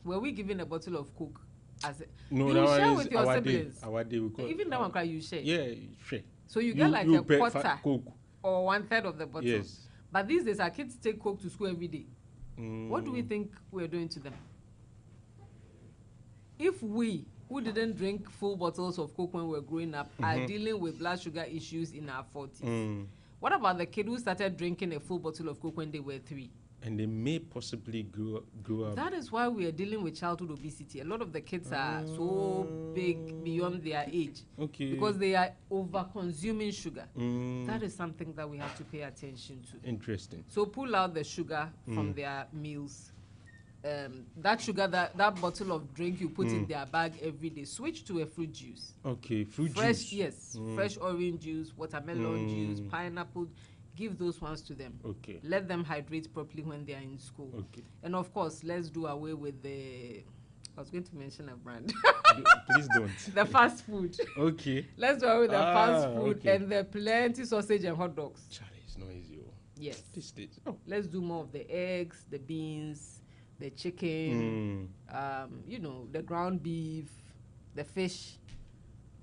were we given a bottle of Coke? As a, No, you that share one with is your our siblings. day. Our day we call Even that one cry you share. Yeah, share. So you get like a quarter Coke or 1/3 of the bottle. Yes. But these days our kids take Coke to school every day. What do we Mm. think we're doing to them? If we, who didn't drink full bottles of Coke when we were growing up, are dealing with blood sugar issues in our 40s, what about the kid who started drinking a full bottle of Coke when they were 3? And they may possibly grow up. That is why we are dealing with childhood obesity. A lot of the kids are so big beyond their age because they are over consuming sugar. That is something that we have to pay attention to. Interesting. So pull out the sugar from their meals. That sugar, that bottle of drink you put in their bag every day, switch to a fruit juice. Okay, fresh juice. Yes, fresh orange juice, watermelon juice, pineapple. Give those ones to them. Okay. Let them hydrate properly when they are in school. Okay. And of course, let's do away with the, I was going to mention a brand. Please don't. The fast food. Okay. Let's do away with the fast food okay. and the plenty sausage and hot dogs. Charlie, it's not easy. Yes. Oh. Let's do more of the eggs, the beans, the chicken, you know, the ground beef, the fish,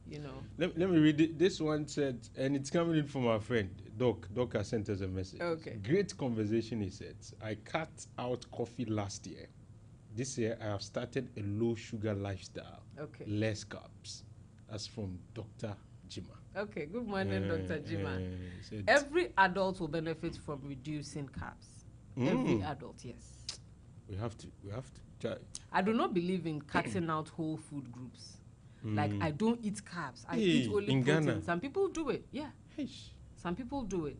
you know. Let me read it. This one said, and it's coming in from our friend, Doc. Doc has sent us a message. Okay. Great conversation, he said. I cut out coffee last year. This year, I have started a low-sugar lifestyle. Okay. Less carbs. That's from Dr. Jima. Okay, good morning, Dr. Jima. Every adult will benefit from reducing carbs. Every adult, yes. We have to try. I do not believe in cutting out whole food groups. Like, I don't eat carbs. I eat only in protein. Ghana. Some people do it. Yeah. Eish. Some people do it.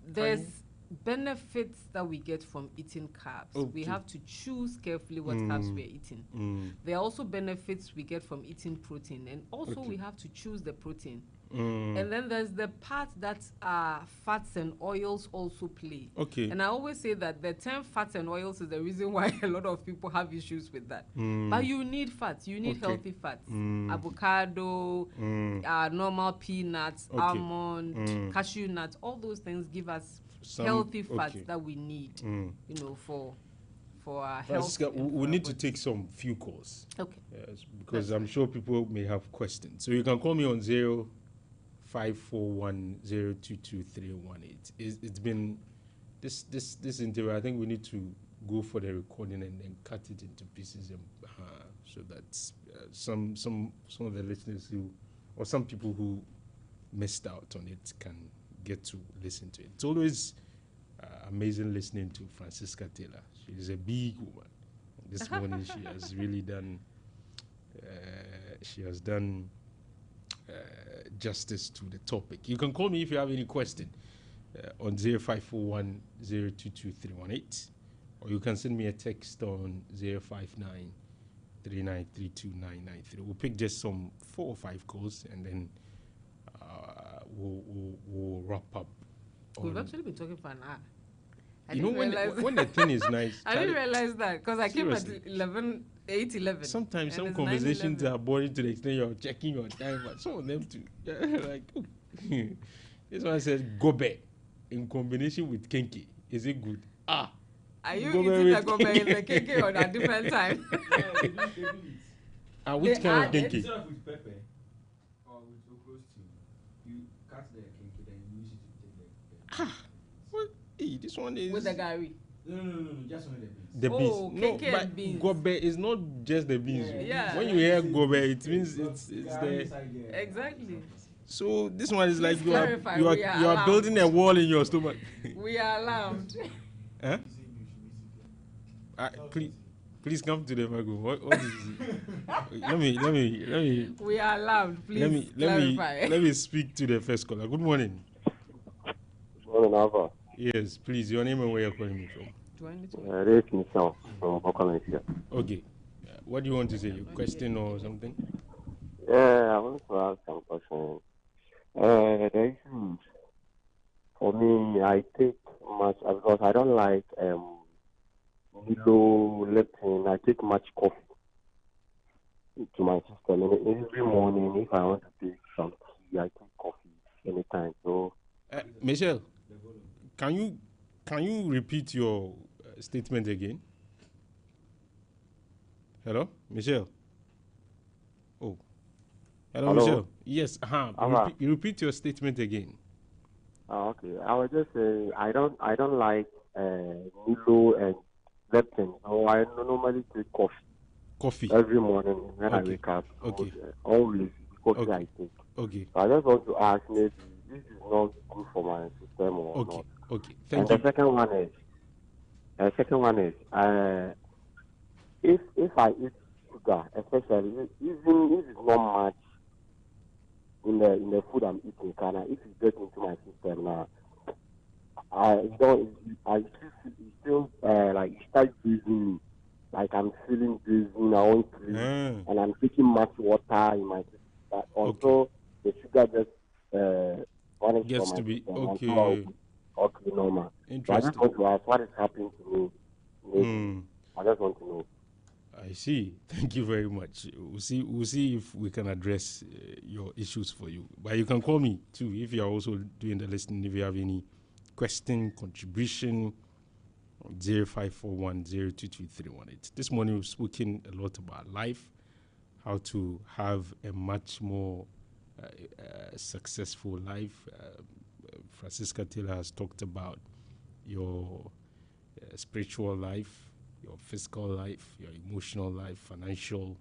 There's benefits that we get from eating carbs. Okay. We have to choose carefully what carbs we're eating. There are also benefits we get from eating protein. And also we have to choose the protein. And then there's the part that fats and oils also play. Okay. And I always say that the term fats and oils is the reason why a lot of people have issues with that. But you need fats. You need healthy fats. Avocado, normal peanuts, almond, cashew nuts. All those things give us healthy fats that we need, you know, for our health. We need to take some few calls. Okay. Yes, because I'm sure people may have questions. So you can call me on 0541022318. It's been this interview. I think we need to go for the recording and then cut it into pieces, and, so that some of the listeners who, or some people who missed out on it, can get to listen to it. It's always amazing listening to Francisca Taylor. She's a big woman. This morning she has really done. She has done justice to the topic. You can call me if you have any question on 0541022318, or you can send me a text on 05939329993. We'll pick just some 4 or 5 calls, and then we'll wrap up. We've actually been talking for an hour. You know, when the thing is nice. I didn't realize that because I came at 8:11. Sometimes some conversations are boring to the extent you're checking your time, but some of them too. Like, this one says gobe in combination with kenke. Is it good? Are you eating the gobe in the kenke or at different time? Which kind of kenke? Instead of with pepper or with okra stew, you cut the kenke, then you use it to take the pepper. What? Hey, this one is with the gari. No, just only the beans. The beans. Kenke No, but and beans. gobe is not just the beans. Yeah. When you hear gobe, it means it's the. Exactly. So this one is like Please you clarify, we are are allowed. building a wall in your stomach. We are allowed. Huh? Please come to the microphone. What is it? Let me. We are allowed. Please clarify. Let me speak to the first caller. Good morning. Good morning, Alfa. Yes, please. Your name and where you're calling me from. Do I need to? This is Michelle from Bokalensia. Okay. What do you want to say? A question or something? Yeah, I want to ask some questions. The issues for me, I take much because I don't like low leptin. I take much coffee to my system, and every morning, if I want to take some tea, I take coffee anytime. So, Michelle, can you repeat your statement again? Hello, Michelle. Oh, hello, Hello? Michelle. Yes. Alpha. Repeat your statement again. Oh, okay. I was just saying I don't like Milo and Leptin. So I normally take Coffee. every morning when I Okay. wake up. So, Okay. always coffee I Okay. take. Okay. So I just want to ask maybe this is not good for my system or Okay. not. Okay. And Thank the you. second one is if I eat sugar, especially even if it's not much in the food I'm eating, kind of if it gets into my system now, I still like it starts breathing me. Like I'm feeling dizzy, I want to sleep, and I'm taking much water in my system. But Okay. also the sugar just vanished from Gets my to be system. And so I'll okay. be okay normal. So I just Interesting. want to ask what is happening to me. Maybe I just want to know. I see. Thank you very much. We'll see. We'll see if we can address your issues for you. But you can call me too if you are also doing the listening. If you have any question, contribution, 0541 This morning we've spoken a lot about life, how to have a much more successful life. Francisca Taylor has talked about your spiritual life, your physical life, your emotional life, financial,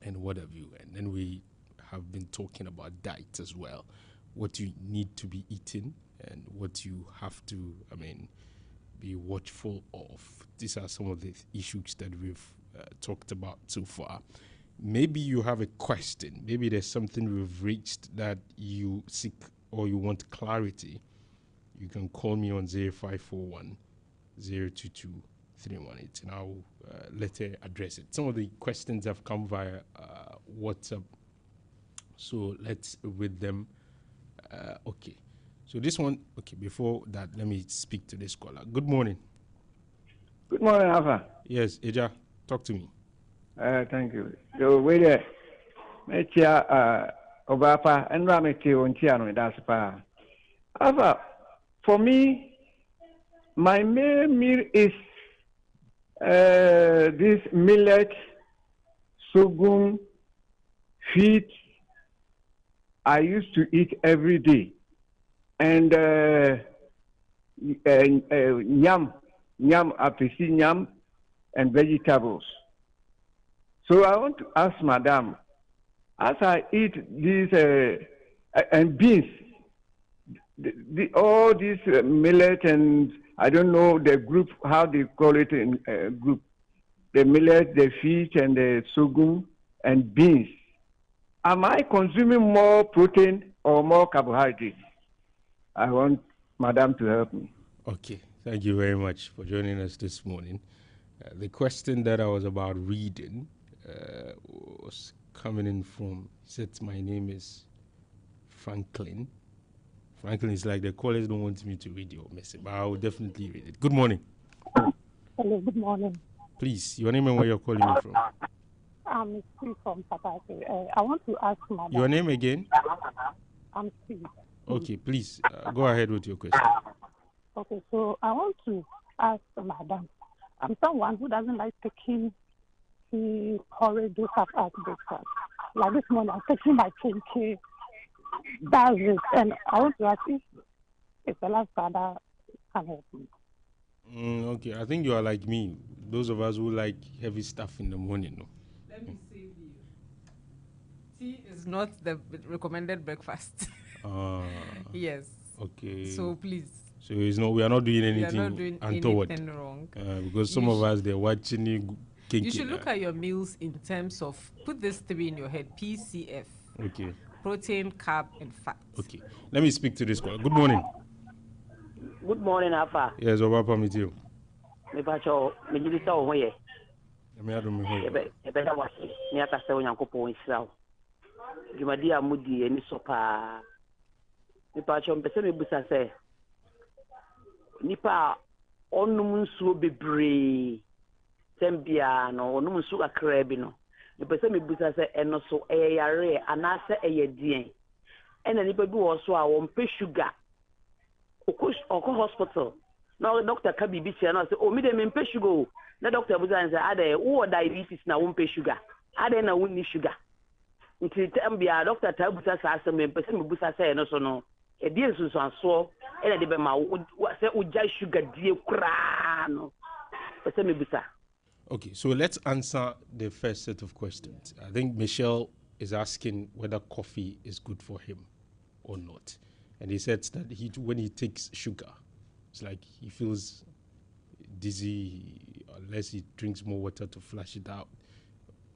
and what have you. And then we have been talking about diet as well, what you need to be eating and what you have to, be watchful of. These are some of the issues that we've talked about so far. Maybe you have a question. Maybe there's something we've reached that you seek or you want clarity. You can call me on 0541 022 318 and I'll later address it. Some of the questions have come via WhatsApp, so let's read them. Okay. So this one, okay, before that, let me speak to this caller. Good morning. Good morning, Alfa. Yes, Eja, talk to me. Thank you. So, wait there. Metia Obapa, and Rameti on Tiano, that's pa. Alfa, for me, my main meal is this millet, sorghum, feed I used to eat every day. And yam, apisi yam, and vegetables. So I want to ask Madam, as I eat these and beans, all these millet and I don't know the group, how they call it in group, the millet, the fish, and the sorghum and beans. Am I consuming more protein or more carbohydrates? I want Madam to help me. Okay, thank you very much for joining us this morning. The question that I was about reading was coming in from, said my name is Franklin. Franklin is like the callers don't want me to read your message, but I will definitely read it. Good morning. Hello, good morning. Please, your name and where you're calling me from. I'm Steve from Pataki. I want to ask Madam. Your name again? I'm Steve. Okay, please go ahead with your question. Okay, so I want to ask Madam. I'm someone who doesn't like taking tea, porridge, those stuff as breakfast. Like this morning, I'm taking my tea. That's it. And I want to ask if the last father can help me. Okay, I think you are like me. Those of us who like heavy stuff in the morning. No? Let me save you. Tea is not the recommended breakfast. Yes. Okay. So please. So it's not. We are not doing anything, We are not doing untoward. anything wrong. Because some of us they're watching you. You should look at your meals in terms of put this three in your head: PCF. Okay. Protein, carb, and fat. Okay. Let me speak to this caller. Good morning. Good morning, Alfa. Yes, Obapa, meet you. Me pacho, me jibisa ohoye. Me ado me hoye. Ebe da wasi. Ni ata se onyankopon nsira. Dwumadi amudi eni so pa. Me pacho mpese me busa se. Nipa onum nsuo bebre. Sembia no onum nsuo akra bi no. Me pese me busa se eno so eyare anase eyedien. Ena nipa bi wo so a wo mpe sugar. Oko hospital No doctor ka bibi tia na say oh me dey me pay sugar o. Na doctor buza say ade wo diabetes na wo pay sugar. Ade na wo ni sugar. Nti tambia doctor ta busa sa asem me pese me busa say no so no. E die nsusu anso e na de be ma wo say wo jai sugar die kura no. Pese me busa. Okay, so let's answer the first set of questions. I think Michelle is asking whether coffee is good for him or not. And he said that when he takes sugar, it's like he feels dizzy unless he drinks more water to flush it out.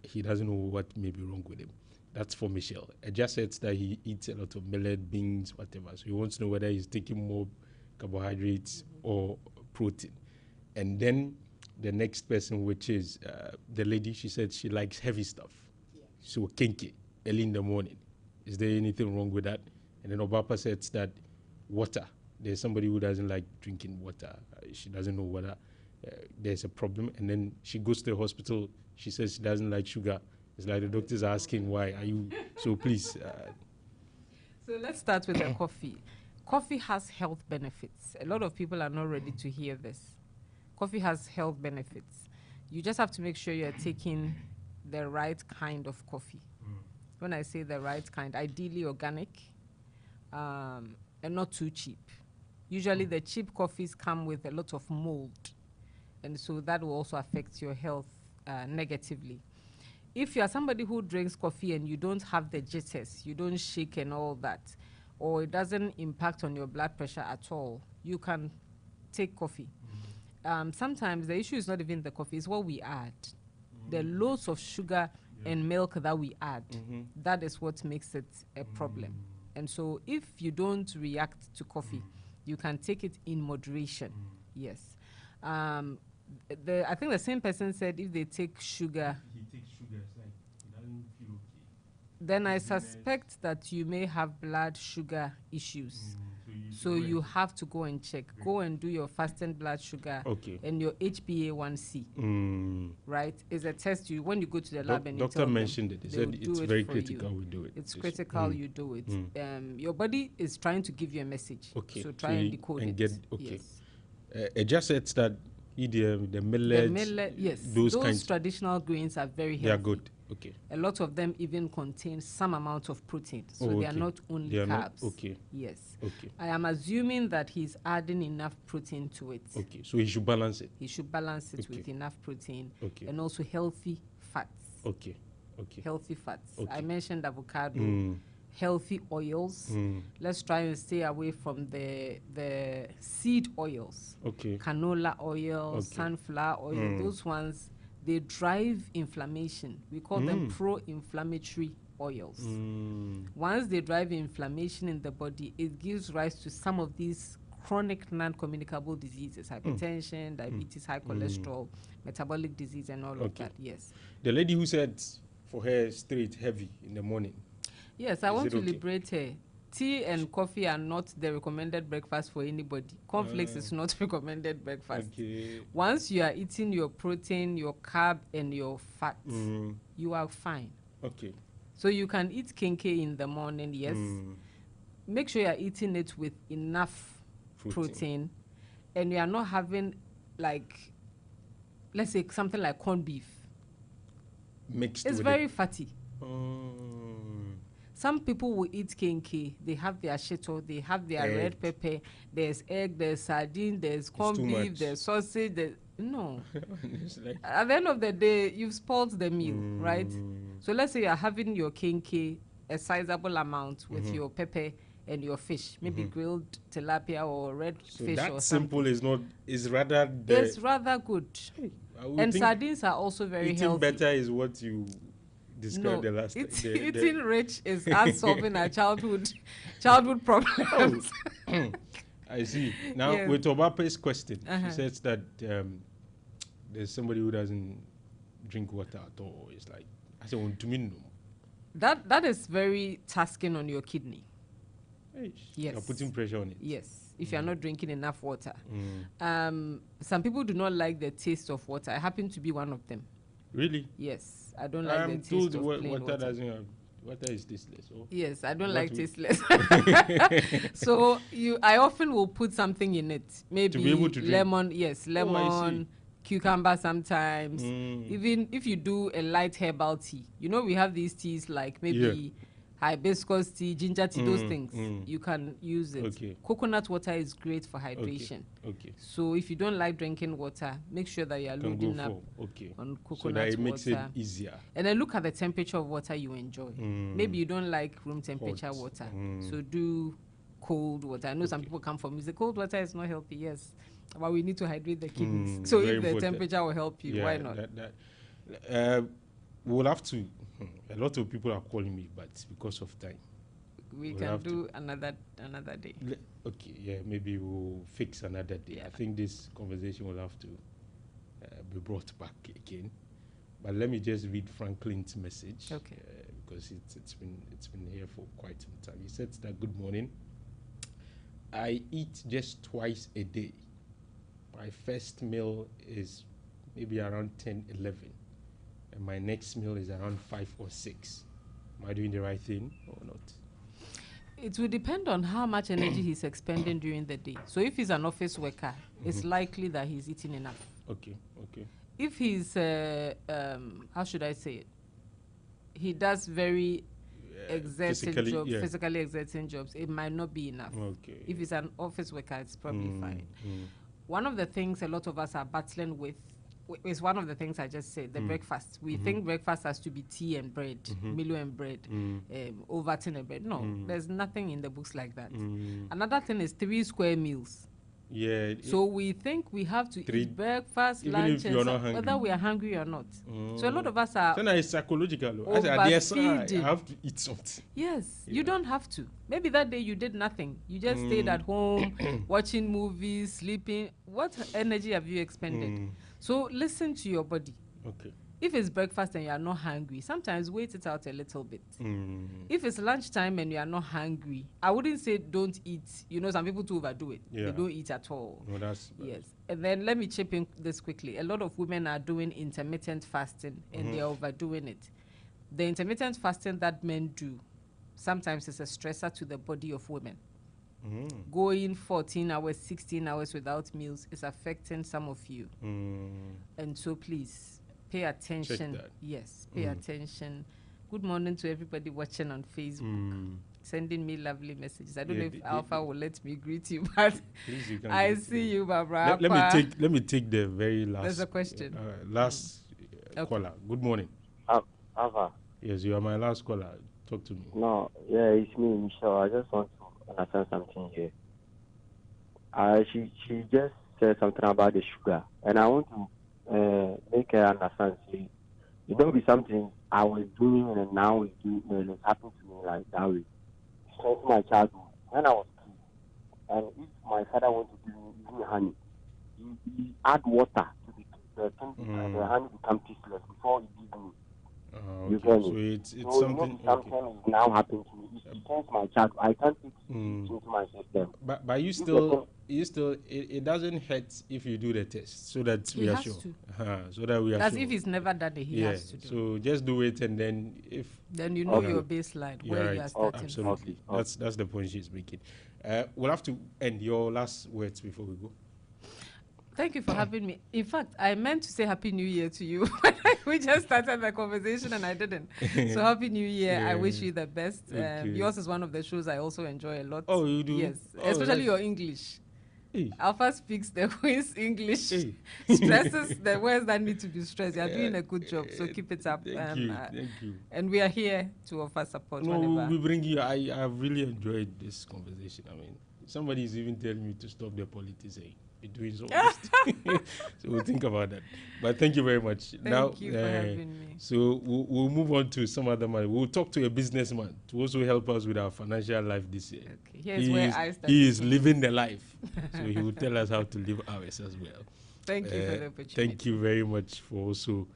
He doesn't know what may be wrong with him. That's for Michelle. I just said that he eats a lot of millet, beans, whatever. So he wants to know whether he's taking more carbohydrates or protein. And then the next person, which is the lady, she said she likes heavy stuff. Yeah. So kinky, early in the morning. Is there anything wrong with that? And then Obapa said that water. There's somebody who doesn't like drinking water. She doesn't know whether there's a problem. And then she goes to the hospital. She says she doesn't like sugar. It's like the doctors are asking why. Are you so? Please. So let's start with the coffee. Coffee has health benefits. A lot of people are not ready to hear this. Coffee has health benefits. You just have to make sure you're taking the right kind of coffee. When I say the right kind, ideally organic, and not too cheap. Usually the cheap coffees come with a lot of mold, and so that will also affect your health negatively. If you are somebody who drinks coffee and you don't have the jitters, you don't shake and all that, or it doesn't impact on your blood pressure at all, you can take coffee. Sometimes the issue is not even the coffee, it's what we add. The loads of sugar and milk that we add, that is what makes it a problem. And so if you don't react to coffee, you can take it in moderation. Yes. I think the same person said if they take sugar, He takes sugar, it's like he doesn't feel okay. then I suspect that you may have blood sugar issues. So you have to go and check. Go and do your fasting blood sugar and your HbA1c. Right? It's a test when you go to the lab and you doctor tell mentioned them, it. He said it's very critical we do it. It's critical you do it. Your body is trying to give you a message. Okay. So try and decode and it. Yes. It just said that the millet, yes. those Those traditional grains are very healthy. They are good. Okay. A lot of them even contain some amount of protein. So they are not only carbs. Okay. Yes. Okay. I am assuming that he's adding enough protein to it. Okay. So he should balance it. He should balance it with enough protein and also healthy fats. Okay. Okay. Healthy fats. Okay. I mentioned avocado, healthy oils. Let's try and stay away from the seed oils. Okay. Canola oil, sunflower oil, those ones, they drive inflammation. We call them pro-inflammatory oils. Once they drive inflammation in the body, it gives rise to some of these chronic non-communicable diseases, hypertension, diabetes, high cholesterol, metabolic disease, and all of that. Yes. The lady who said for her straight heavy in the morning. Yes, I want to liberate her. Tea and coffee are not the recommended breakfast for anybody. Cornflakes is not recommended breakfast. Okay. Once you are eating your protein, your carb, and your fat, you are fine. Okay. So you can eat kenkey in the morning, yes. Make sure you are eating it with enough protein, and you are not having, like, let's say something like corned beef. Mixed it's with very fatty. Oh. Some people will eat kenkey. They have their shito, they have their red pepper. There's egg, there's sardine, there's corned beef, much. there's sausage. No. Like At the end of the day, you've spoiled the meal, right? So let's say you're having your kenkey, a sizable amount with your pepper and your fish, maybe grilled tilapia or red fish that or simple something. is rather It's rather good. And sardines are also very eating healthy. better is what you described the last time. Eating rich is us solving our childhood problems. I see. Now with Obape's question, she says that there's somebody who doesn't drink water at all. It's like I said, that is very tasking on your kidney. Yes. You're putting pressure on it. Yes. If you're not drinking enough water. Some people do not like the taste of water. I happen to be one of them. Really? Yes. I don't like the taste of plain water. Doesn't have Water is tasteless. Oh. Yes, I don't What like we- tasteless. So I often will put something in it. Maybe be able to drink. lemon. Yes, Oh, I lemon, cucumber sometimes. Mm. Even if you do a light herbal tea, we have these teas like maybe hibiscus tea, ginger tea, those things. You can use it. Okay. Coconut water is great for hydration. Okay. So if you don't like drinking water, make sure that you are Can go loading up for okay. on So coconut that it makes water. it easier. And then look at the temperature of water you enjoy. Maybe you don't like room temperature Hot. water, so do cold water. I know some people come from music. Cold water is not healthy, yes, but we need to hydrate the kidneys. So very if the important. temperature will help you, why not? We'll have to. A lot of people are calling me, but because of time, We we'll can have do another day. Okay, yeah, maybe we'll fix another day. Yeah. I think this conversation will have to be brought back again. But let me just read Franklin's message. Okay. Because it's been here for quite some time. He said that, good morning. I eat just twice a day. My first meal is maybe around 10, 11. And my next meal is around 5 or 6. Am I doing the right thing or not? It will depend on how much energy he's expending during the day. So if he's an office worker, it's likely that he's eating enough. Okay. If he's how should I say it? He does very exerting jobs, physically exerting jobs, it might not be enough. Okay. If he's an office worker, it's probably fine. One of the things a lot of us are battling with is one of the things I just said, the breakfast. We think breakfast has to be tea and bread, Milo and bread, Ovaltine and bread. No, there's nothing in the books like that. Another thing is 3 square meals. Yeah. So we think we have to eat breakfast, even lunch, if you're not whether hungry. we are hungry or not. So a lot of us are So now it's psychological. I said, yes, I overfeeding. have to eat something. Yes, Yeah. you don't have to. Maybe that day you did nothing. You just stayed at home, watching movies, sleeping. What energy have you expended? So listen to your body. Okay. If it's breakfast and you are not hungry, sometimes wait it out a little bit. If it's lunchtime and you are not hungry, I wouldn't say don't eat. Some people too overdo it. Yeah. They don't eat at all. No, that's Yes. And then let me chip in this quickly. A lot of women are doing intermittent fasting and they are overdoing it. The intermittent fasting that men do sometimes is a stressor to the body of women. Going 14 hours, 16 hours without meals is affecting some of you. And so please pay attention. that. Yes, pay attention. Good morning to everybody watching on Facebook. Sending me lovely messages. I don't know if Alpha will let me greet you, but Please, you can I greet see me. you, Barbara. Let me take the very last. There's a question. Last Okay. caller. Good morning. Alpha. Yes, you are my last caller. Talk to me. No, yeah, it's me, Michelle. I just want to understand something here. She just said something about the sugar, and I want to make her understand. See, it don't be something I was doing and now it's doing, and it's happened to me like that way. Since my childhood, when I was kid, and if my father wants to give me honey, he add water to the honey become tasteless before he gives me. You Okay. get me? So it's So something. something is now happening to me. It's since my childhood. I can't take it into my system. But you still it doesn't hurt if you do the test so that He we are has sure. to. So that we are As sure. if he's never done it, he has to do. So just do it, and then if Then you know Okay. your baseline, you're where right, you are starting from. absolutely. Okay. That's the point she's making. We'll have to end your last words before we go. Thank you for having me. In fact, I meant to say Happy New Year to you. We just started the conversation and I didn't. So Happy New Year. I wish you the best. Okay. Yours is one of the shows I also enjoy a lot. Oh, you do? Yes, Oh, especially that's- your English. Hey. Alpha speaks the Queen's English, Hey. stresses the words that need to be stressed. You're doing a good job, so keep it up. Thank you. And we are here to offer support No, whenever. we bring you. I've really enjoyed this conversation. I mean, somebody is even telling me to stop the politics. Be doing so much. So we'll think about that. But thank you very much. Thank you for having me. So we'll move on to some other man. We'll talk to a businessman to also help us with our financial life this year. Okay, here's where I started. He is living the life. So he will tell us how to live ours as well. Thank you for the opportunity. Thank you very much for also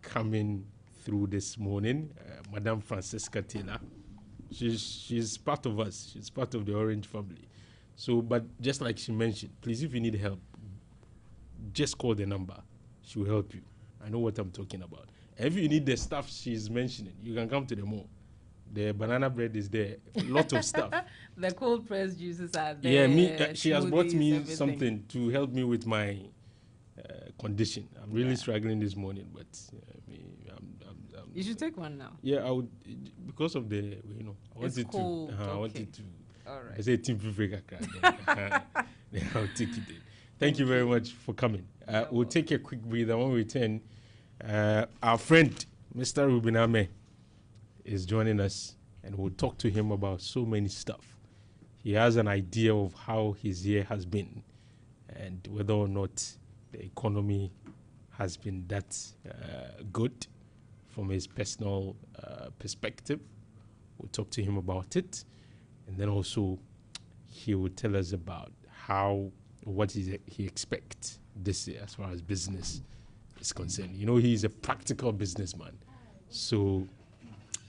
coming through this morning. Madam Francesca Taylor. She's part of us. She's part of the Orange family. So, but just like she mentioned, please, if you need help, just call the number. She will help you. I know what I'm talking about. If you need the stuff she's mentioning, you can come to the mall. The banana bread is there. A lot of stuff. The cold pressed juices are there. Yeah, she has brought me everything. something to help me with my condition. I'm really struggling this morning, but you should take one now. Yeah, I would, because of the, I wanted cold. to. I wanted to. All right. I say team Then I'll take it in. Thank you very much for coming. We'll take a quick breather. When we return, our friend Mr. Ruben Ame is joining us, and we'll talk to him about so many stuff. He has an idea of how his year has been, and whether or not the economy has been that good from his personal perspective. We'll talk to him about it, and then also he will tell us about what he expects this year as far as business is concerned. He's a practical businessman, so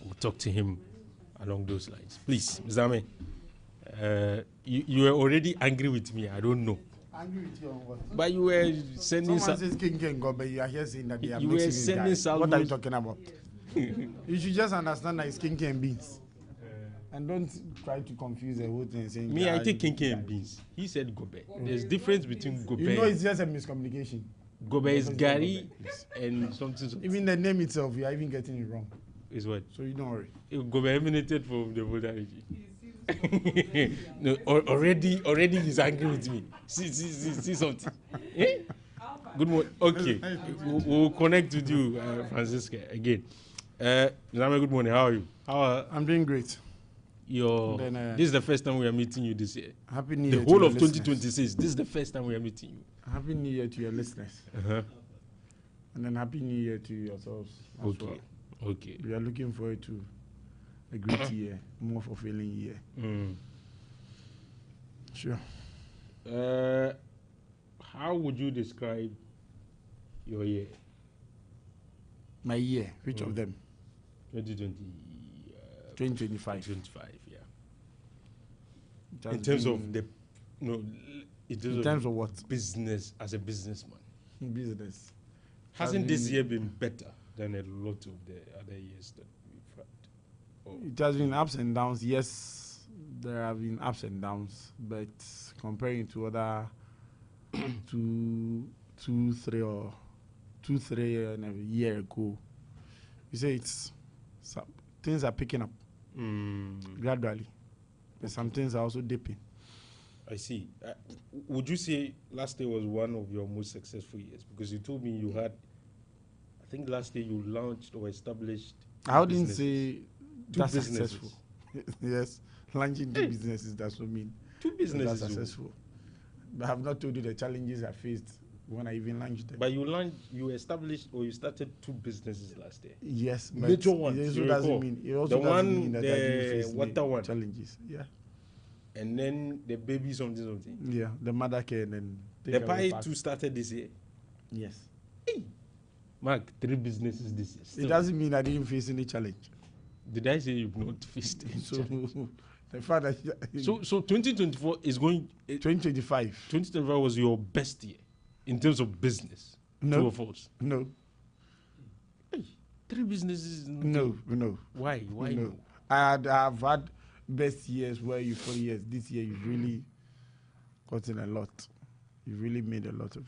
we'll talk to him along those lines. Please, Mr. Ame, you were already angry with me. I don't know. Angry with you on what? But you were sending Someone says King King go, but you are here saying that they are you mixing were these sending guys. salmon. What are you talking about? You should just understand that it's King and beans. And don't try to confuse the whole thing saying me, I take King and beans. He said gobe. There's difference between gobe. It's just a miscommunication. Gobe is Gary and something. Even the name itself, you are even getting it wrong. Is what? So you don't worry. Gobe emanated from the modernity. No, already he's angry with me. See something. Eh? Good morning. Okay, we'll connect with you, Francisca, again. Zame, good morning. How are you? I'm doing great. This is the first time we are meeting you this year. Happy New Year. The whole of 2026. This is the first time we are meeting you. Happy New Year to your listeners. Uh-huh. And then Happy New Year to yourselves. Okay. Well. Okay. We are looking forward to a great year, more fulfilling year. Sure. How would you describe your year? My year, which of them? 2025. 2025. Yeah. In terms of what? Business, as a businessman. Business. Hasn't this year been better than a lot of the other years that we've had? It has been ups and downs. Yes, there have been ups and downs, but comparing to other two, three and a year ago, you say things are picking up gradually, but some things are also dipping. I see. Would you say last year was one of your most successful years? Because you told me you had, I think last year you launched or established. I wouldn't say that's businesses. Successful. Yes, launching two businesses, that's what I mean. Two businesses. That's successful. But I have not told you the challenges I faced when I even launched them. But you established or you started two businesses last year. Yes, but major ones. It also doesn't mean that I didn't face water challenges. Yeah. And then the baby something. Yeah, the mother care and then the pie too started this year. Yes. Hey. Mark, 3 businesses this year. It doesn't mean I didn't face any challenge. Did I say you've not faced any challenge? The fact that so 2024 is going 2025. 2025 was your best year in terms of business. No. True or false? No. Hey, 3 businesses. No. Why? No. I've had best years where you 4 years. This year you've really gotten a lot. You've really made a lot of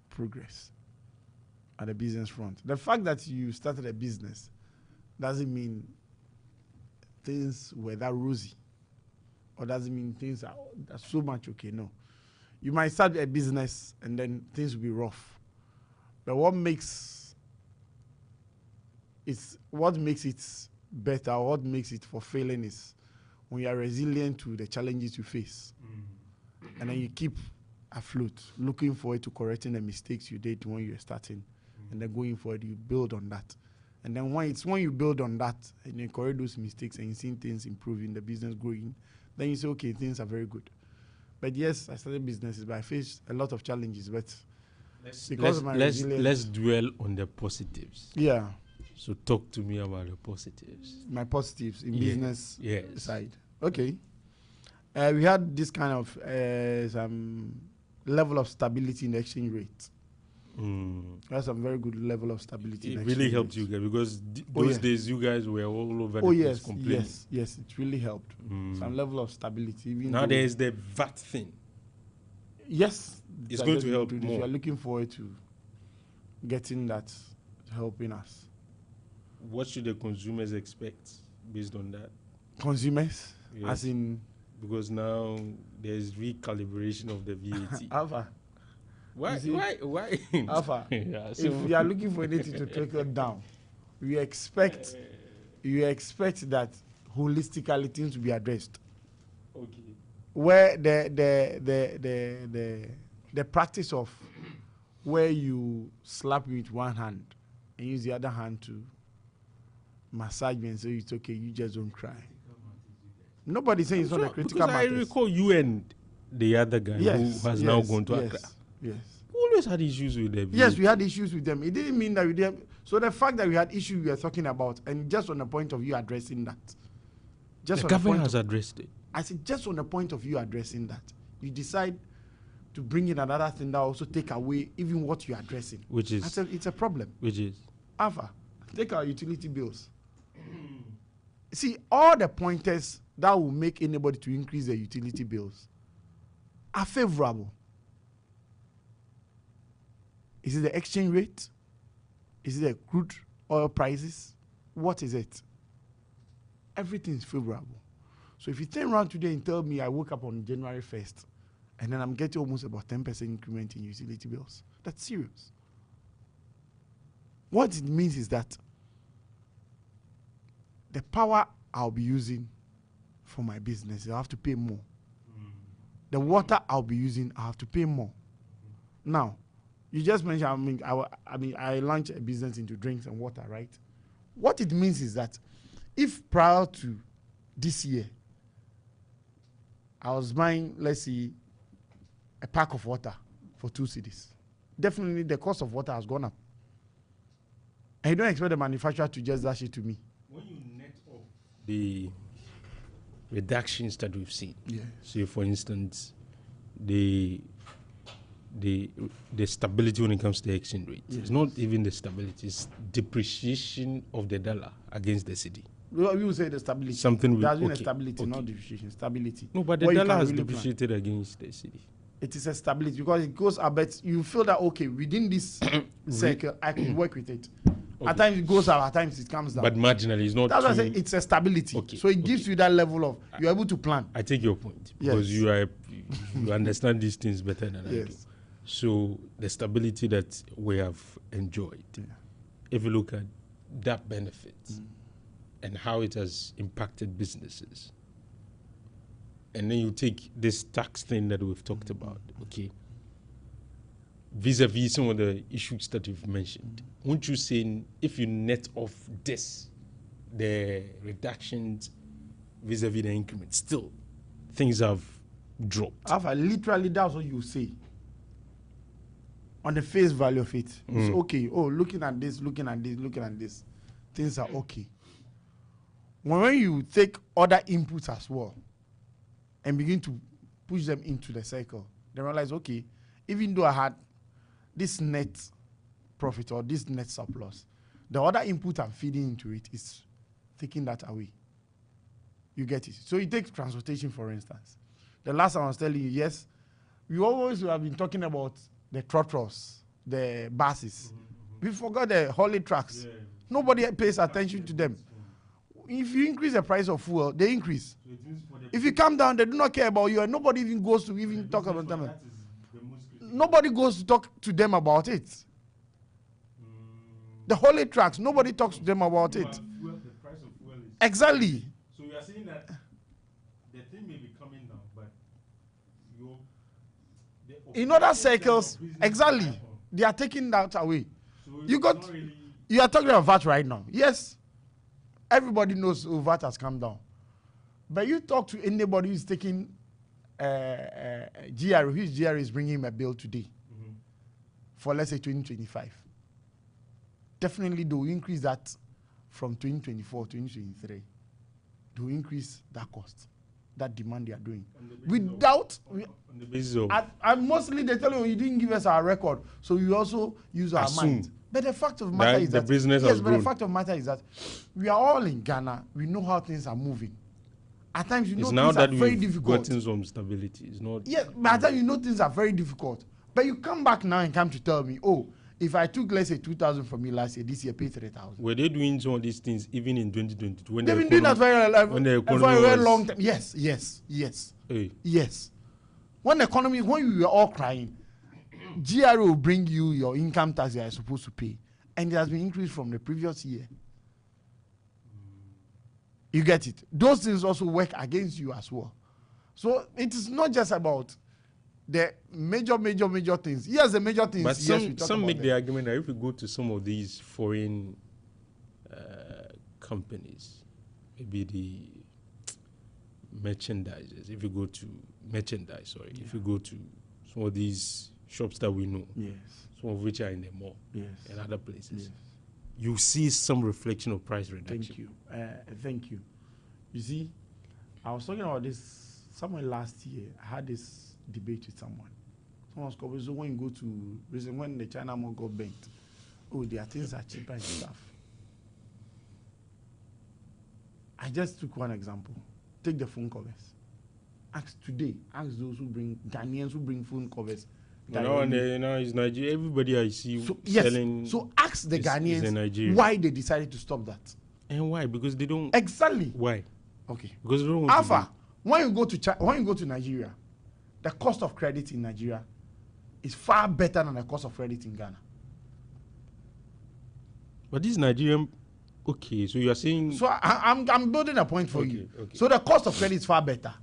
progress at the business front. The fact that you started a business doesn't mean things were that rosy, or doesn't mean things are so much okay. No, you might start a business and then things will be rough, but what makes it better, what makes it fulfilling is when you are resilient to the challenges you face, and then you keep afloat, looking forward to correcting the mistakes you did when you were starting, and then going forward, you build on that. And then when you build on that and you correct those mistakes and you see things improving, the business growing, then you say, okay, things are very good. But yes, I started businesses, but I faced a lot of challenges. But because of my resilience, let's dwell on the positives. Yeah. So talk to me about the positives. My positives in business side. Okay. We had this kind of some level of stability in the exchange rate. We had some very good level of stability. It in really exchange helped rates. you guys because those days you guys were all over the place complaining. Yes, it really helped. Some level of stability. Even Now though- there's the VAT thing. Yes, It's they're going to going help do this. more. We are looking forward to getting that helping us. What should the consumers expect based on that? Consumers, Yes. as in Because now there's recalibration of the VAT. Alpha. Why? You see, Why? Alpha. Yeah, so- If you are looking for anything to trickle down, you expect that holistically things to be addressed. Okay. Where the practice of where you slap me with one hand and use the other hand to massage me and say it's okay, you just don't cry. Nobody's saying it's not a critical because matter. I recall you and the other guy who has now gone to Accra. Yes. We always had issues with them. Yes, we had issues with them. It didn't mean that we didn't. So the fact that we had issues we are talking about, and just on the point of you addressing that. Just The on government point has addressed it. I said, just on the point of you addressing that, you decide to bring in another thing that also take away even what you're addressing. Which is? I said, it's a problem. Which is? Alpha, take our utility bills. See, all the pointers that will make anybody to increase their utility bills are favorable. Is it the exchange rate? Is it the crude oil prices? What is it? Everything is favorable. So if you turn around today and tell me I woke up on January 1st and then I'm getting almost about 10% increment in utility bills, that's serious. What it means is that the power I'll be using for my business, I'll have to pay more. The water I'll be using, I'll have to pay more. Now, you just mentioned, I launched a business into drinks and water, right? What it means is that if prior to this year, I was buying, let's say, a pack of water for 2 cedis, definitely the cost of water has gone up. And you don't expect the manufacturer to just dash it to me. When you net off the reductions that we've seen, Yeah. say for instance, the stability when it comes to the exchange rate. Yes. It's not even the stability, it's depreciation of the dollar against the cedi. We will say the stability. Something There has been a okay, stability, okay. not depreciation. Stability. No, but the Where you dollar can has really plan. depreciated against the cedi. It is a stability because it goes up, but you feel that okay, within this cycle, I can work with it. Okay. At times it goes up, at times it comes down. But marginally, it's not. That's why I too- say it's a stability. Okay, So it gives okay. you that level of you're able to plan. I take your point because Yes. you understand these things better than I do. Yes. So the stability that we have enjoyed, Yeah. if you look at that benefit and how it has impacted businesses, and then you take this tax thing that we've talked about, okay, vis-a-vis some of the issues that you've mentioned, won't you say if you net off this, the reductions vis-a-vis the increment, still things have dropped? Alpha, literally, that's what you say. On the face value of it, it's okay. Oh, looking at this, things are okay. When you take other inputs as well and begin to push them into the cycle, then realize, okay, even though I had this net profit or this net surplus, the other input I'm feeding into it is taking that away. You get it? So you take transportation, for instance. The last time I was telling you, yes, we always have been talking about the trotters, the buses. We forgot the holy trucks. Nobody pays attention to them. If you increase the price of fuel, they increase. If you come down, they do not care about you, and nobody even goes to even talk about them. Nobody goes to talk to them about it. The holy tracks, nobody talks to them about it. Exactly. So you are saying that the thing may be coming down, but In other circles, exactly, they are taking that away. You are talking about VAT right now. Yes, everybody knows VAT has come down. But you talk to anybody who's taking GR, whose GR is bringing him a bill today for, let's say, 2025. Definitely, they will increase that from 2024 to 2023. They will increase that cost. that demand they are doing. Without, on the basis of and mostly they tell you didn't give us our record, so you also use our mind. But the fact of the matter is the that business yes, has but grown. the fact of the matter is that we are all in Ghana. We know how things are moving. At times, you know, it's now things that are very we've difficult. gotten some stability. It's not. Yes, but at times you know things are very difficult. But you come back now and come to tell me, oh, if I took, let's say, 2,000 from me last year, this year pay 3,000. Were they doing some of these things even in 2022? When they've been doing that for a very long time. Yes. Hey. Yes. When we were all crying, GRA will bring you your income tax you are supposed to pay. And it has been increased from the previous year. You get it? Those things also work against you as well. So it is not just about the major things. Yes, the major things. But yes, some make the argument that if you go to some of these foreign companies, maybe the merchandisers, if you go to if you go to some of these shops that we know, yes, some of which are in the mall, yes, and other places, yes, you see some reflection of price reduction. Thank you. You see, I was talking about this somewhere last year. I had this debate with someone. Someone's called, so when you go to, when the China mall got bent, oh, their things are cheaper and stuff. I just took one example. Take the phone covers. Ask those who bring, Ghanaians who bring phone covers. Now it's Nigeria. Everybody I see selling. So ask the Ghanaians why they decided to stop that. And why? Because they don't. Exactly. Why? Okay. Because they don't want Alpha, when you go to Nigeria, the cost of credit in Nigeria is far better than the cost of credit in Ghana. But this Nigerian, okay, so you are saying. So I'm building a point for you. Okay. So the cost of credit is far better.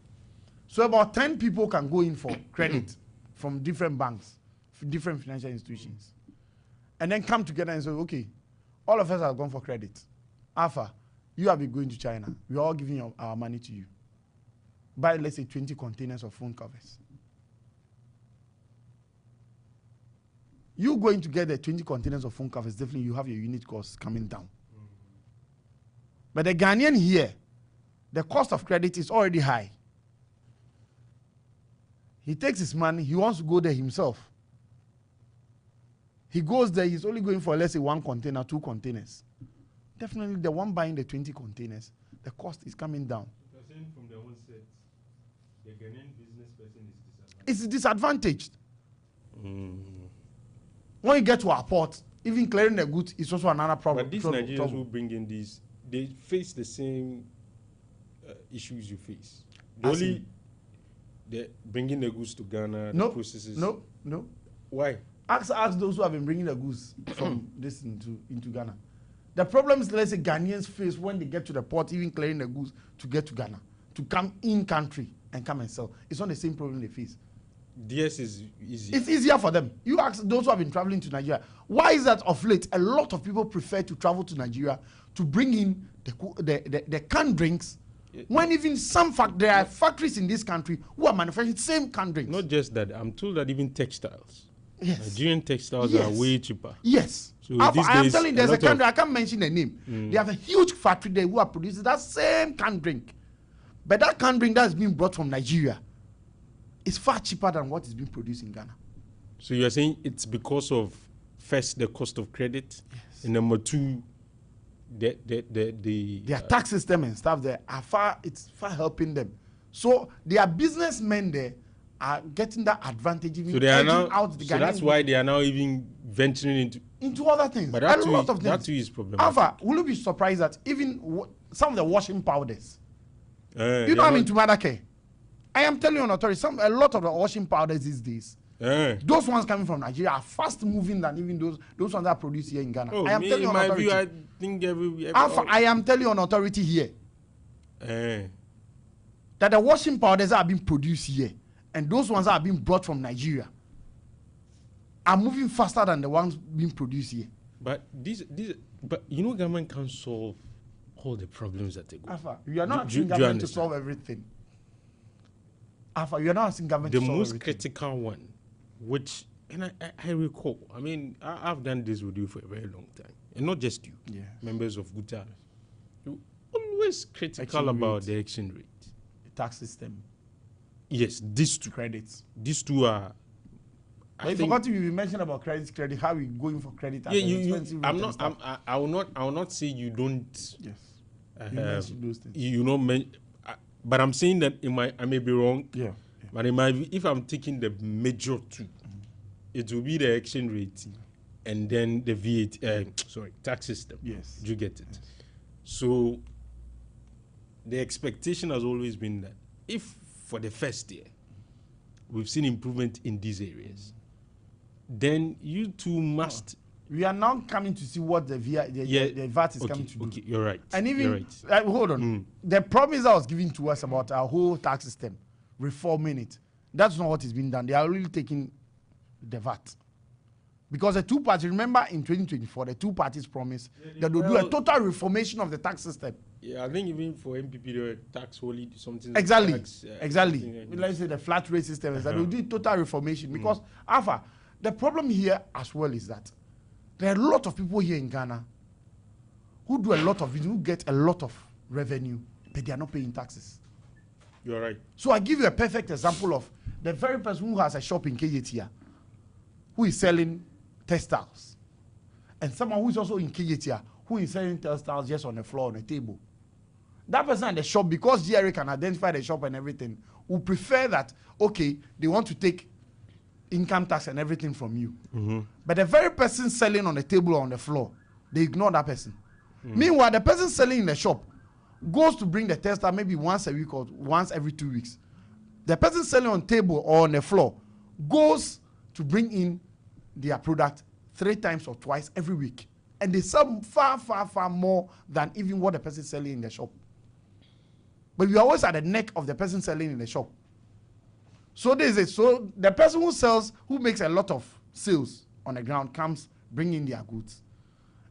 So about 10 people can go in for credit from different banks, different financial institutions, and then come together and say, okay, all of us have gone for credit. Alpha, you have been going to China. We are all giving our money to you. Buy, let's say, 20 containers of phone covers. You going to get the 20 containers of phone covers, definitely you have your unit costs coming down. But the Ghanaian here, the cost of credit is already high. He takes his money, he wants to go there himself. He goes there, he's only going for, let's say, 1 container, 2 containers. Definitely the one buying the 20 containers, the cost is coming down. You're saying from their own set, the Ghanaian business person is disadvantaged. When you get to our port, even clearing the goods is also another problem. But these Nigerians who bring in these, they face the same issues you face. They're bringing the goods to Ghana, the processes. No. Why? Ask those who have been bringing the goods from this into Ghana. The problems, let's say, Ghanaians face when they get to the port, even clearing the goods to get to Ghana, to come in country and come and sell. It's not the same problem they face. DS is easy. It's easier for them. You ask those who have been traveling to Nigeria, why is that of late? A lot of people prefer to travel to Nigeria to bring in the canned drinks. When even there are factories in this country who are manufacturing the same canned drinks. Not just that, I'm told that even textiles. Yes. Nigerian textiles are way cheaper. Yes. So I am telling you, there's a country, I can't mention the name. They have a huge factory there who are producing that same canned drink. But that canned drink that is being brought from Nigeria is far cheaper than what is being produced in Ghana. So you're saying it's because of, first, the cost of credit, and number 2, their tax system and stuff there it's far helping them. So their businessmen there are getting that advantage, even so that's why they are now even venturing into other things. But that too is problematic. Alpha, will you be surprised that even some of the washing powders, you know, I'm into mother care. I am telling you on authority, a lot of the washing powders these days, those ones coming from Nigeria are fast moving than even those ones that are produced here in Ghana. I am telling you on authority. View, I think Alpha, I am telling you on authority here that the washing powders that are being produced here and those ones that are being brought from Nigeria are moving faster than the ones being produced here. But but you know, government can't solve all the problems that they go. Alpha, you are not asking government to solve everything. Alpha, you are not asking government to solve everything. The most critical one, which, and I recall, I mean, I've done this with you for a very long time, and not just you, members of Guta. You're always critical about the exchange rate. tax system. Yes, these two. Credits. These two are. I forgot you mentioned about credit. How we going for credit? Yeah, I will not say you don't. Yes. You mentioned those things. But I'm saying that I may be wrong. Yeah. But if I'm taking the major two, it will be the exchange rate and then the VAT. Tax system. Yes. Do you get it? Yes. So the expectation has always been that if for the first year we've seen improvement in these areas, then you two must. We are now coming to see what the VAT is coming to do. Okay, you're right. And even, right. Hold on. The promise that was given to us about our whole tax system, reforming it, that's not what is being done. They are really taking the VAT. Because the two parties, remember in 2024, the two parties promised that they'll do a total reformation of the tax system. Yeah, I think even for MPP, the tax holy something. Exactly. Tax, exactly. Let's say the flat rate system is that they'll do total reformation. Because, Alpha, the problem here as well is that there are a lot of people here in Ghana who do a lot of business, who get a lot of revenue, but they are not paying taxes. You're right. So I give you a perfect example of the very person who has a shop in KJT here, who is selling textiles, and someone who is also in KJT here, who is selling textiles just on the floor, on the table. That person at the shop, because GRA can identify the shop and everything, will prefer that, okay, they want to take income tax and everything from you. But the very person selling on the table or on the floor, they ignore that person. Meanwhile, the person selling in the shop goes to bring the textile maybe once a week or once every 2 weeks. The person selling on table or on the floor goes to bring in their product 3 times or twice every week. And they sell far, far, far more than even what the person selling in the shop. But we are always at the neck of the person selling in the shop. So the person who makes a lot of sales on the ground comes bringing their goods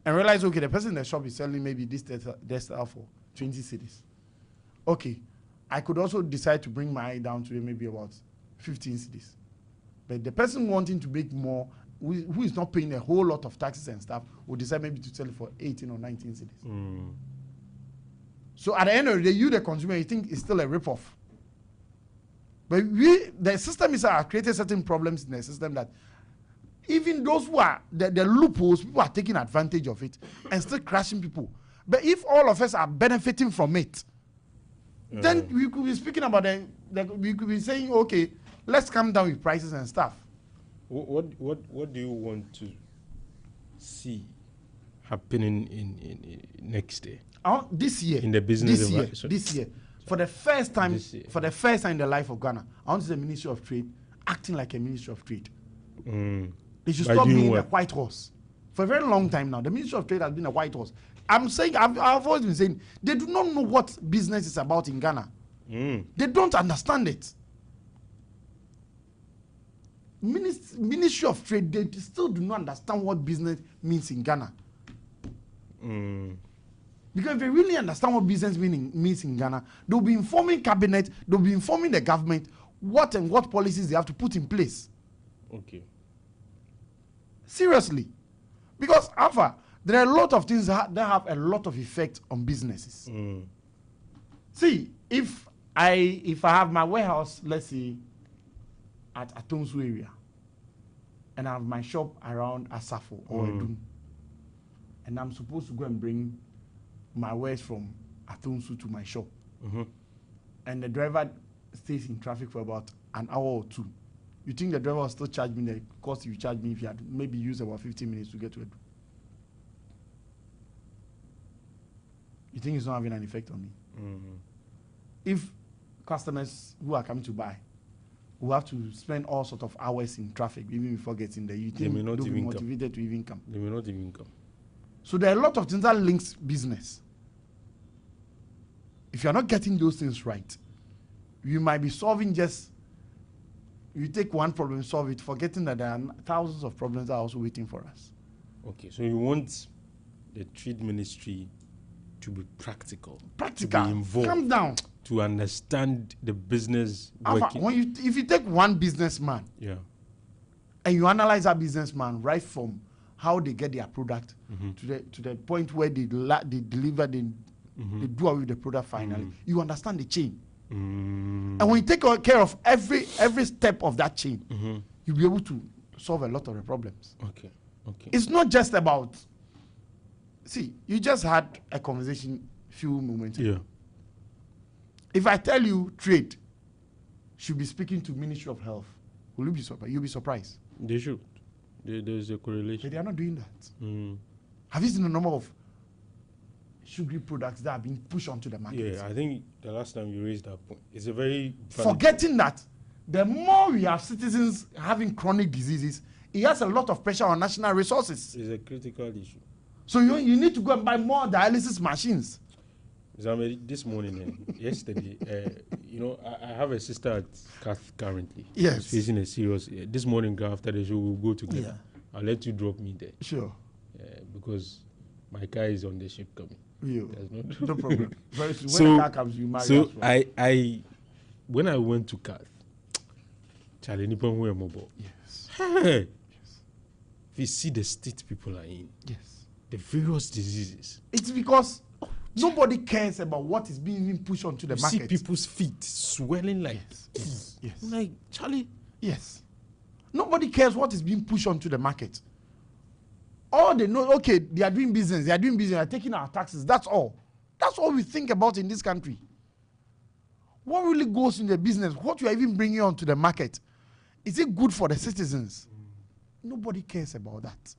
and realize, okay, the person in the shop is selling maybe this textile for 20 cedis. Okay, I could also decide to bring my down to maybe about 15 cedis. But the person wanting to make more, who is not paying a whole lot of taxes and stuff, will decide maybe to sell it for 18 or 19 cedis. So at the end of the day, you, the consumer, you think it's still a rip-off. But the system is created certain problems in the system that even those who are the loopholes, people are taking advantage of it and still crashing people. But if all of us are benefiting from it, then we could be speaking about we could be saying, okay, let's come down with prices and stuff. What do you want to see happening in next year? This year. In the business this year. For the first time in the life of Ghana, I want to see the Ministry of Trade acting like a Ministry of Trade. They should stop being a white horse. For a very long time now, the Ministry of Trade has been a white horse. I've always been saying, they do not know what business is about in Ghana. They don't understand it. Ministry of Trade, they still do not understand what business means in Ghana. Because if they really understand what business means in Ghana, they'll be informing cabinet, they'll be informing the government what policies they have to put in place. Okay. Seriously. Because, Alpha, there are a lot of things that have a lot of effect on businesses. See, if I have my warehouse, let's say, at Atonsu area, and I have my shop around Asafo or Edum, and I'm supposed to go and bring my wares from Atonsu to my shop, and the driver stays in traffic for about an hour or 2, you think the driver will still charge me the cost you charge me if you had maybe used about 15 minutes to get to it? You think it's not having an effect on me? If customers who are coming to buy who have to spend all sorts of hours in traffic even before getting there, you think they'll be motivated to even come? They may not even come. So there are a lot of things that links business. If you're not getting those things right, you might be solving you take one problem, solve it, forgetting that there are thousands of problems that are also waiting for us. Okay, so you want the trade ministry to be practical. To be involved. Calm down. To understand the business Alpha, working. If you take one businessman, and you analyze that businessman right from how they get their product to the point where they deliver, they do away with the product finally, you understand the chain. And when you take care of every step of that chain, you'll be able to solve a lot of the problems. Okay. It's not just about. See, you just had a conversation few moments ago. Yeah. If I tell you trade should be speaking to Ministry of Health, will you be surprised? You'll be surprised. They should. There's a correlation. But they are not doing that. Have you seen the number of sugary products that are being pushed onto the market? Yeah, I think the last time you raised that point, it's a very forgetting that the more we have citizens having chronic diseases, it has a lot of pressure on national resources. It's a critical issue. So you need to go and buy more dialysis machines. This morning and yesterday, I have a sister at Cath currently. Yes. She's facing a serious. This morning, after the show, we'll go together. Yeah. I'll let you drop me there. Sure. Because my car is on the ship coming. No problem. Very soon. When the car comes, you marry. So I when I went to Cath, Charlie Nippon mobile. Yes. Hey. If you see the state people are in. Yes. The various diseases. It's because nobody cares about what is being pushed onto the market. See people's feet swelling like yes. Like Charlie. Yes. Nobody cares what is being pushed onto the market. All they know, okay, they are doing business, they are taking our taxes. That's all. That's all we think about in this country. What really goes in the business? What you are even bringing onto the market? Is it good for the citizens? Nobody cares about that.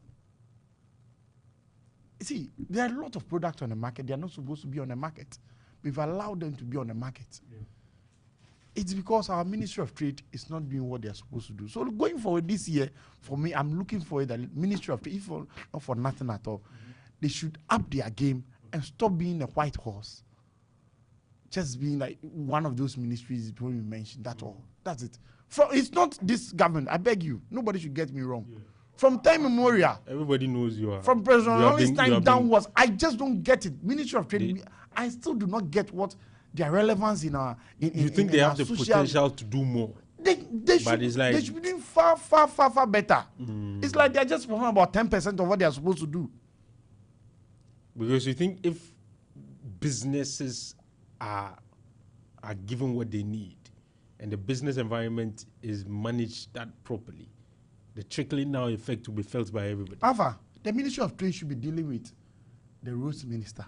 You see, there are a lot of products on the market. They are not supposed to be on the market. We've allowed them to be on the market. Yeah. It's because our Ministry of Trade is not doing what they are supposed to do. So going forward this year, for me, I'm looking for the Ministry of Trade, if not for nothing at all, they should up their game and stop being a white horse. Just being like one of those ministries when we mentioned, that's all. That's it. It's not this government, I beg you. Nobody should get me wrong. Yeah. From time immemorial, everybody knows you are. From President Rollenstein downwards, I just don't get it. Ministry of Trade, I still do not get what their relevance in our. You think they have the potential to do more? They should be doing far better. It's like they're just performing about 10% of what they are supposed to do. Because you think if businesses are given what they need, and the business environment is managed that properly, the trickling down effect will be felt by everybody. Alfa, the Ministry of Trade should be dealing with the roads minister.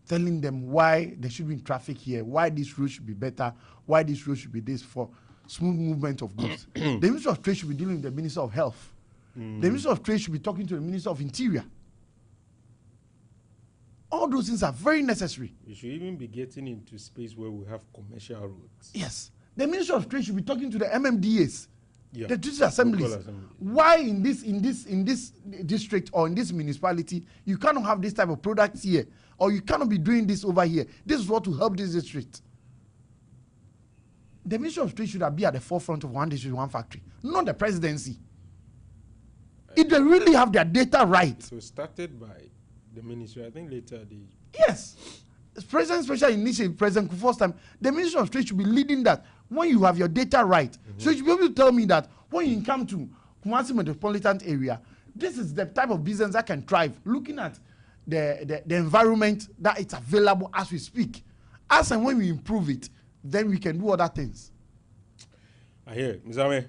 Telling them why there should be traffic here, why this road should be better, why this road should be this for smooth movement of goods. The Ministry of Trade should be dealing with the Minister of Health. The Ministry of Trade should be talking to the Minister of Interior. All those things are very necessary. We should even be getting into space where we have commercial roads. Yes. The Ministry of Trade should be talking to the MMDAs. Yeah. The district assemblies. Why in this district or in this municipality you cannot have this type of products here, or you cannot be doing this over here? This is what will help this district. The Ministry of Trade should be at the forefront of one district, one factory, not the presidency. If they really have their data right. So started by the ministry, I think later the. Yes. President Special Initiative, President Kufuor's time, the Ministry of Trade should be leading that when you have your data right. So you should be able to tell me that when you come to Kumasi metropolitan area, this is the type of business that can thrive, looking at the environment that it's available as we speak. As and when we improve it, then we can do other things. I hear, Mzame,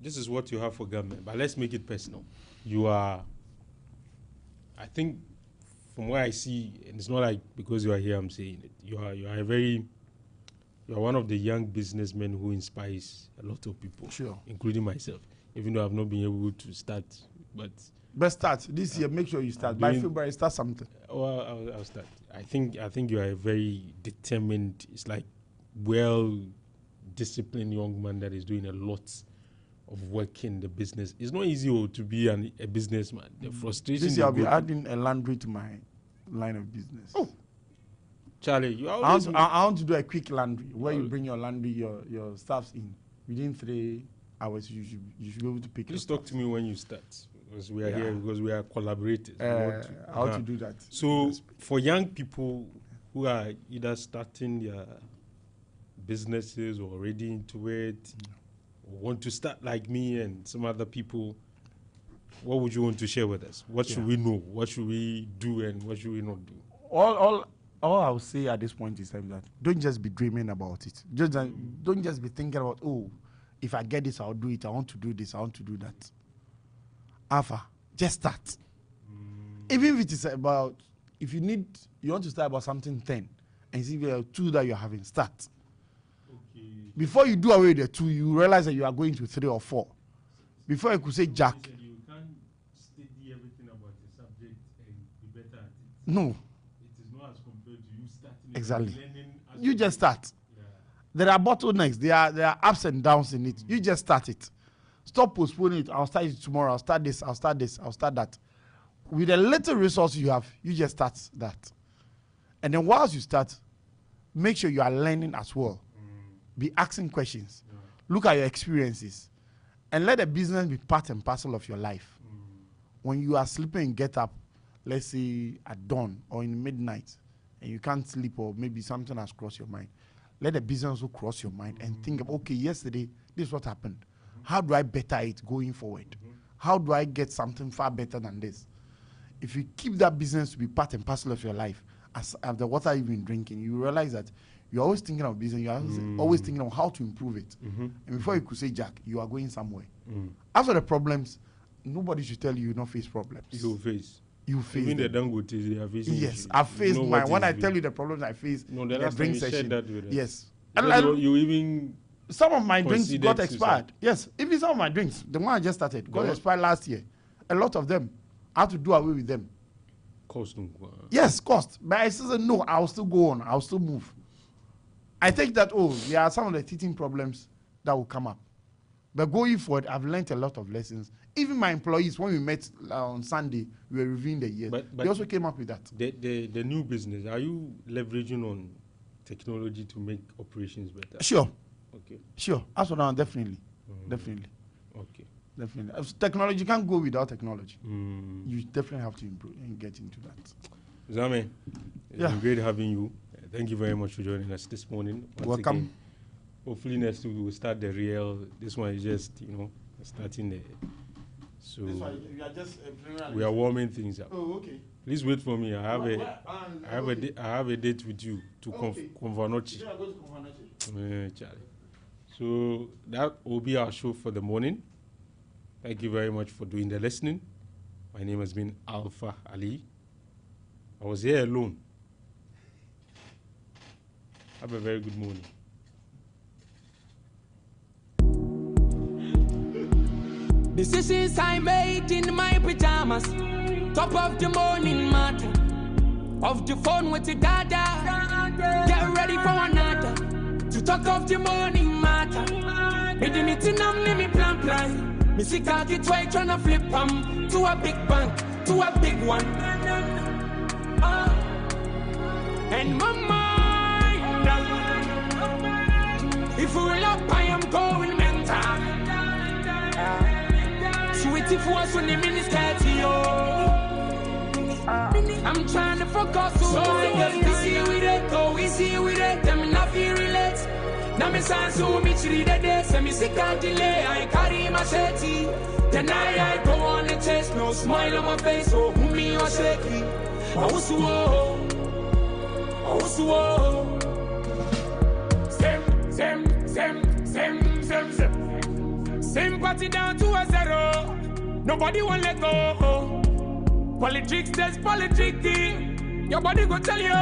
this is what you have for government, but let's make it personal. You are, I think, from what I see, and it's not like because you are here I'm saying it, you are one of the young businessmen who inspires a lot of people, sure, including myself, even though I've not been able to start. But start this year, make sure you start. By February, start something. Well, I'll start. I think you are a very determined, it's like well-disciplined young man that is doing a lot of work in the business. It's not easy to be a businessman. The frustration. This year I'll be adding a laundry to my line of business. Oh, Charlie, you I want to do a quick laundry where you bring your laundry, your stuffs in within 3 hours. You should be able to pick. Please talk to me when you start, because we are here because we are collaborators. How to do that? So for young people who are either starting their businesses or already into it, or want to start like me and some other people, what would you want to share with us? What should we know? What should we do and what should we not do? All all I'll say at this point is that don't just be dreaming about it. Don't just be thinking about, oh, if I get this, I'll do it. I want to do this. I want to do that. Alpha, just start. Even if it is about, if you want to start about something 10, and see there are 2 that you're having, start. Okay. Before you do away with the 2, you realize that you are going to 3 or 4. Before you could say, Jack. You can't study everything about the subject and be better at it. No. It is not as compared to you starting exactly. Learning. You just start. Yeah. There are bottlenecks. There are ups and downs in it. You just start it. Stop postponing it. I'll start it tomorrow. I'll start this. I'll start this. I'll start that. With the little resources you have, you just start that. And then whilst you start, make sure you are learning as well. Be asking questions. Yeah. Look at your experiences. And let the business be part and parcel of your life. When you are sleeping and get up, let's say at dawn or in midnight, and you can't sleep or maybe something has crossed your mind, let the business also cross your mind and think of, okay, yesterday, this is what happened. How do I better it going forward? How do I get something far better than this? If you keep that business to be part and parcel of your life, as the water you've been drinking, you realize that you're always thinking of business, you're always thinking of how to improve it. And before you could say, Jack, you are going somewhere. As for the problems, nobody should tell you not face problems. You face. You face. Even the Dangote, they are facing. Yes, I've faced mine. When I tell you the problems I face, no, the last time you shared that with us. Yes. You even. Some of my drinks got expired. Yes, even some of my drinks, the one I just started, got expired last year. A lot of them, I had to do away with them. Cost. Yes, cost. But I still said, no, I'll still go on. I'll still move. I think that, there are some of the teething problems that will come up. But going forward, I've learned a lot of lessons. Even my employees, when we met on Sunday, we were reviewing the year. But they also came up with that. The new business, are you leveraging on technology to make operations better? Sure. Okay. Sure. As well, definitely. Definitely. Okay. Definitely. Technology can't go without technology. You definitely have to improve and get into that. Zame, it's been great having you. Thank you very much for joining us this morning. Welcome. Again, hopefully next week we'll start the real. This one is just, starting the. So this one, you are just we are warming things up. Oh, okay. Please wait for me. I have a date with you to Convanochi. Yeah, go to Convanochi. Charlie. So that will be our show for the morning. Thank you very much for doing the listening. My name has been Alfa Ali. I was here alone. Have a very good morning. Decisions I made in my pajamas. Top of the morning matter. Off the phone with the dada. Get ready for another. To talk of the morning matter. Me di meeting am me plan. Me see khaki try tryna flip to a big bank, to a big one. And my mind, if we up, I am going mental. Sweetie for us when the miniskirt, I'm trying to focus. So easy with it, go easy with it. Them not feel relate. Now me sound so me chiri the day. Say me sick and delay. I carry my machete. Then I go on the chase. No smile on my face. Oh, me or shaky. Oh, sympathy down to a 0. Nobody won't let go. Politics, there's politicking. Your body go tell you.